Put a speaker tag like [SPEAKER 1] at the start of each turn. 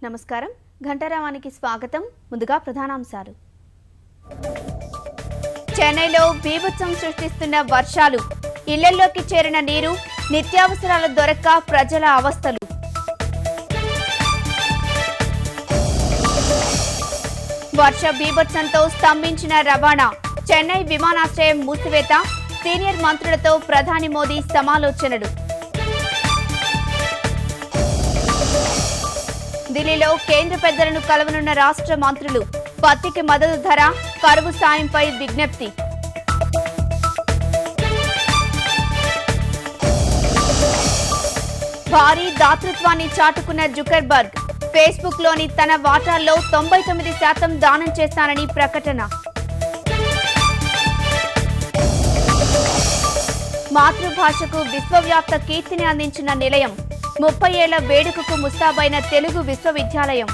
[SPEAKER 1] నమస్కారం ఘంటారావానికి స్వాగతం ముందుగా ప్రధానాంశాలు చెన్నైలో బీభత్సం సృష్టిస్తున్న వర్షాలు ఇళ్లలోకి చేరిన నీరు నిత్యావసరాలు దొరక్క ప్రజల అవస్థలు వర్ష బీభత్సంతో స్తంభించిన రవాణా చెన్నై విమానాశ్రయం మూసివేత సీనియర్ మంత్రులతో ప్రధాని మోదీ సమాలోచనలు ఢిల్లీలో కేంద్ర పెద్దలను కలవనున్న రాష్ట్ర మంత్రులు పత్తికి మద్దతు ధర కరువు సాయంపై విజ్ఞప్తి భారీ దాతృత్వాన్ని చాటుకున్న జుకర్బర్గ్ ఫేస్బుక్ లోని తన వాటాల్లో 99% దానం చేస్తానని ప్రకటన మాతృభాషకు విశ్వవ్యాప్త కీర్తిని అందించిన నిలయం 30 ఏళ్ల వేడుకకు ముస్తాబైన తెలుగు విశ్వవిద్యాలయం